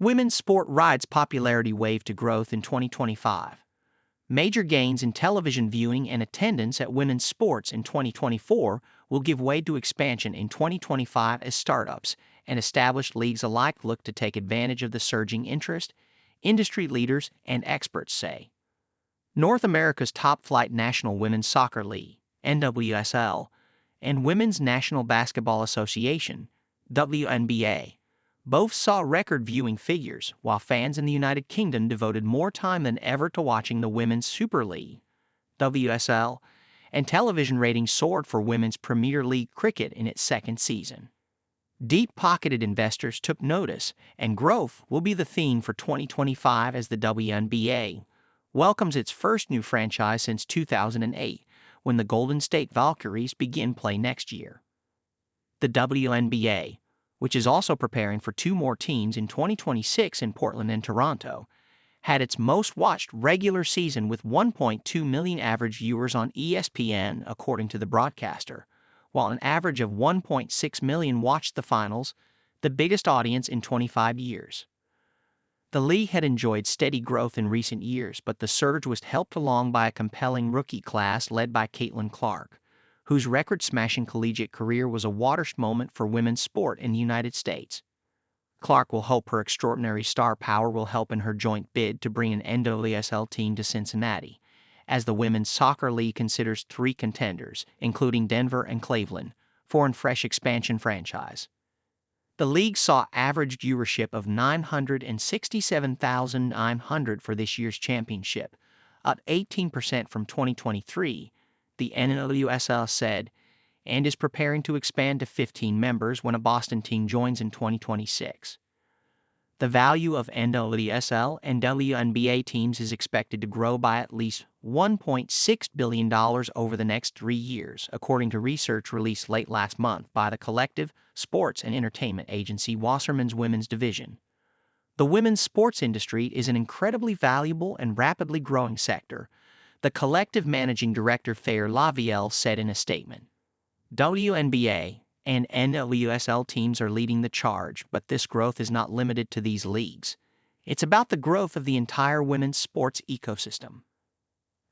Women's sport rides popularity wave to growth in 2025. Major gains in television viewing and attendance at women's sports in 2024 will give way to expansion in 2025 as startups and established leagues alike look to take advantage of the surging interest, industry leaders and experts say. North America's top-flight National Women's Soccer League, NWSL, and Women's National Basketball Association, WNBA, both saw record viewing figures, while fans in the United Kingdom devoted more time than ever to watching the Women's Super League, WSL, and television ratings soared for Women's Premier League cricket in its second season. Deep-pocketed investors took notice, and growth will be the theme for 2025 as the WNBA welcomes its first new franchise since 2008, when the Golden State Valkyries begin play next year. The WNBA, which is also preparing for two more teams in 2026 in Portland and Toronto, had its most-watched regular season with 1.2 million average viewers on ESPN, according to the broadcaster, while an average of 1.6 million watched the finals, the biggest audience in 25 years. The league had enjoyed steady growth in recent years, but the surge was helped along by a compelling rookie class led by Caitlin Clark, whose record-smashing collegiate career was a watershed moment for women's sport in the United States. Clark will hope her extraordinary star power will help in her joint bid to bring an NWSL team to Cincinnati, as the Women's Soccer League considers three contenders, including Denver and Cleveland, for a fresh expansion franchise. The league saw average viewership of 967,900 for this year's championship, up 18% from 2023, the NWSL said, and is preparing to expand to 15 members when a Boston team joins in 2026. The value of NWSL and WNBA teams is expected to grow by at least $1.6 billion over the next 3 years, according to research released late last month by the collective sports and entertainment agency Wasserman's Women's Division. The women's sports industry is an incredibly valuable and rapidly growing sector, the collective managing director Thayer Lavielle said in a statement. WNBA and NWSL teams are leading the charge, but this growth is not limited to these leagues. It's about the growth of the entire women's sports ecosystem.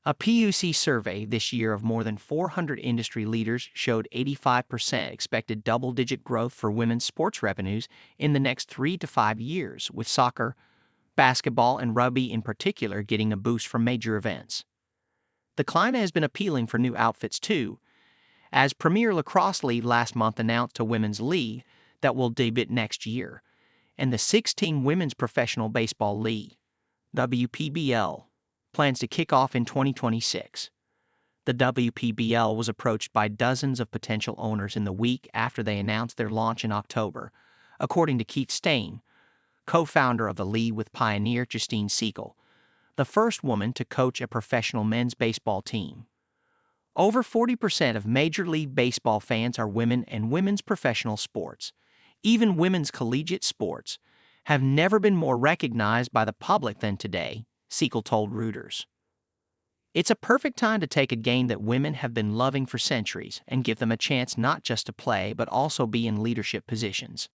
A PUC survey this year of more than 400 industry leaders showed 85% expected double-digit growth for women's sports revenues in the next 3 to 5 years, with soccer, basketball, and rugby in particular getting a boost from major events. The climate has been appealing for new outfits too, as Premier Lacrosse League last month announced a women's league that will debut next year, and the 16 Women's Professional Baseball League, WPBL, plans to kick off in 2026. The WPBL was approached by dozens of potential owners in the week after they announced their launch in October, according to Keith Stain, co-founder of the league with pioneer Justine Siegel, the first woman to coach a professional men's baseball team. Over 40% of Major League Baseball fans are women, and women's professional sports, even women's collegiate sports, have never been more recognized by the public than today, Siegel told Reuters. It's a perfect time to take a game that women have been loving for centuries and give them a chance not just to play but also be in leadership positions.